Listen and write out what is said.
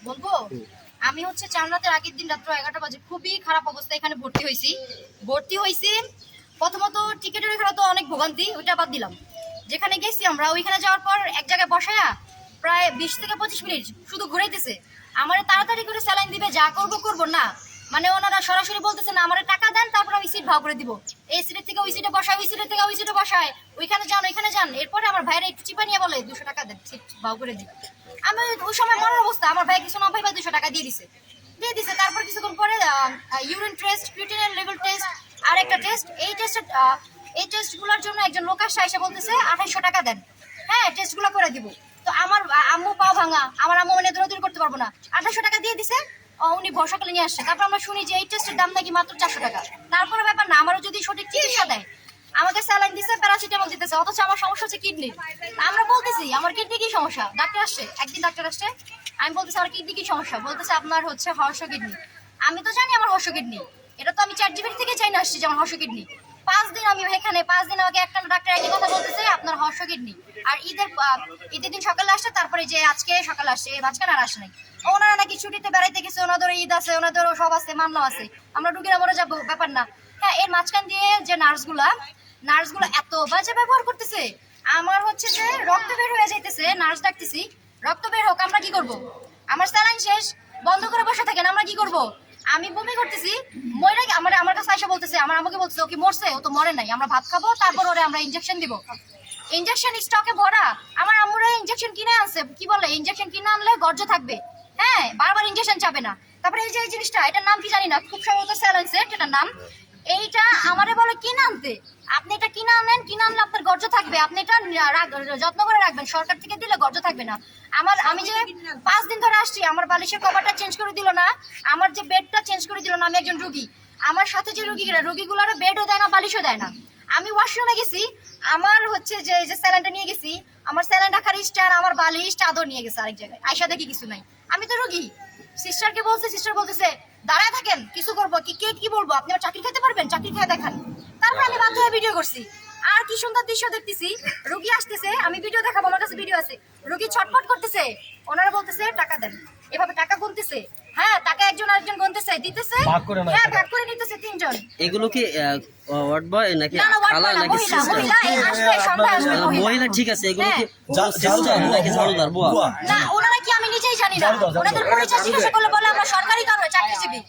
বলবো আমি হচ্ছে চার রাতের আগের দিন রাত্র 11টা বাজে খুবই খারাপ অবস্থা এখানে ভর্তি হয়েছি। প্রথমত টিকিটের এখানে তো অনেক ভোগান্তি, ওইটা বাদ দিলাম। যেখানে গেছি আমরা ওইখানে যাওয়ার পর এক জায়গায় বসায়া প্রায় 20 থেকে 25 মিনিট শুধু ঘুরাইতেছে। আমার তাড়াতাড়ি করে স্যালাইন দিবে, যা করবো না, মানে ওনারা সরাসরি বলতেছে না আমার টাকা দেন তারপর আমি সিট ভাগ করে দিব। এই সিটের থেকে ওই সিটে বসায়, ওই সিটের থেকে ওই সিটে বসায়, ওইখানে যান। এরপরে আমার ভাইরা একটু চিপা নিয়ে বলে 200 টাকা দেন, সিট ভাগ করে দিই। আমি ওই সময় মরার অবস্থা, আমার ভাই কিছু না ভাই 200 টাকা দিয়ে দিছে। তারপর কিছুক্ষণ পরে urine test, creatinine level test, আর একটা টেস্ট। এই টেস্টগুলোর জন্য একজন লোক এসে বলতেছে 2800 টাকা দেন, হ্যাঁ টেস্টগুলো করে দিব। তো আমার আম্মু পাও ভাঙা, আমার আম্মু মানে দৌড়াদৌড়ি করতে পারবো না, 2800 টাকা দিয়ে দিছে। উনি বর্ষাকালে নিয়ে আসছে। তারপর আমরা শুনি যে এই টেস্টের দাম নাকি মাত্র 400 টাকা। তারপরে ব্যাপার না, আমারও যদি সঠিক চিকিৎসা দেয়, আমাকে স্যালাইন দিছে, প্যারাসিটামল দিতেছে, অথচ আমার সমস্যা হচ্ছে কিডনি। আমরা বলতেছি আমার কিডনি কি সমস্যা, ডাক্তার আসছে একদিন, আমি বলতেছি আমার কিডনি কি সমস্যা, বলতেছে আপনার হচ্ছে হর্ষ কিডনি। আমি তো জানি আমার হর্ষ কিডনি, এটা তো আমি ChatGPT থেকে চাইনা আসছি যে আমার হর্ষ কিডনি। 5 দিন আমি এখানে, 5 দিন আমাকে একটা ডাক্তার একই কথা বলতেছে আপনার হর্ষ কিডনি। আর ঈদের দিন সকালে আসছে, তারপরে যে আজকে সকালে আসছে, এই মাঝখানে আর আসে নাই। ওনারা নাকি ছুটিতে বেড়াইতে গেছে, ওনাদের ঈদ আছে, ওনাদেরও সব আছে, মামলা আছে, আমরা রুগীরা মরে যাবো, ব্যাপার না। হ্যাঁ, এর মাঝখান দিয়ে যে নার্সগুলো এত বাজে ব্যবহার করতেছে। আমার হচ্ছে যে রক্ত বের হয়ে যাইতেছে, নার্স ডাকতেছি রক্ত বের হোক, আমরা কি করব? আমার স্যালাইন শেষ, বন্ধ করে বসে থাকেন, আমরা কি করব? আমি বমি করতেছি, মরে আমার কাছে আইসা বলতেছে, আমার আমাকে বলতেছে ও কি মরছে, ও তো মরে নাই, আমরা ভাত খাবো তারপর ওরে আমরা ইনজেকশন দিব। ইনজেকশন স্টকে ভরা, আমার আম্মুরা ইনজেকশন কিনে আনছে, কি বলে ইনজেকশন কিনে আনলে গর্জ থাকবে, হ্যাঁ বারবার ইনজেকশন চাবে না। তারপরে এই যে এই জিনিসটা, এটার নাম কি জানি না, খুব সম্ভবত স্যালাইন সেট এটার নাম। এইটা আমারে বলে কিনে আনতে, আপনি এটা কিনে আনলে আপনার গর্জ থাকবে, আপনি এটা যত্ন করে রাখবেন, সরকার থেকে দিলে গর্জ থাকবে না। আমি যে 5 দিন ধরে আসছি, আমার বালিশের কভারটা চেঞ্জ করে দিল না, আমার যে বেডটা চেঞ্জ করে দিল না। আমি একজন রুগী, আমার সাথে যে রুগীগুলোর বেডও দেয় না, বালিশও দেয় না। আমি ওয়াশরুমে গেছি, আমার হচ্ছে যে স্যালাইনটা নিয়ে গেছি, আমার স্যালাইন রাখার স্ট্যান্ড, আমার বালিশ, চাদর নিয়ে গেছে আরেক জায়গায়, আয়সা দেখি কিছু নাই। আমি তো রুগী, সিস্টারকে বলছে, সিস্টার বলতেছে দাঁড়ায় থাকেন, কিছু করবো কি বলবো, আপনি আমার চাকরি খেতে পারবেন, চাকরি খেয়ে দেখান। তারপর আমি বাধ্য হয়ে ভিডিও করছি। আর কি সুন্দর দৃশ্য দেখতেছি, রুগী আসতেছে, আমি ভিডিও দেখাবো, আমার কাছে ভিডিও আছে, রুগী ছটফট করতেছে, ওনারা বলতেছে টাকা দেন, এভাবে টাকা গুনতেছে। হ্যাঁ, টাকা একজন আরেকজন গুনতেছে, দিতেছে, হ্যাঁ ভাগ করে নিতেছে 3 জন। এগুলো কি ওয়ার্ড বয় নাকি খালা নাকি সিস্টার? মহিলা ঠিক আছে, এগুলো কি সিস্টার নাকি ঝাড়ুদার বুয়া? না, ওনারা কি আমি নিজেই জানি না, ওনাদের পরিচয় জিজ্ঞাসা করলে বলে আমরা সরকারি কারণে চাকরিজীবী।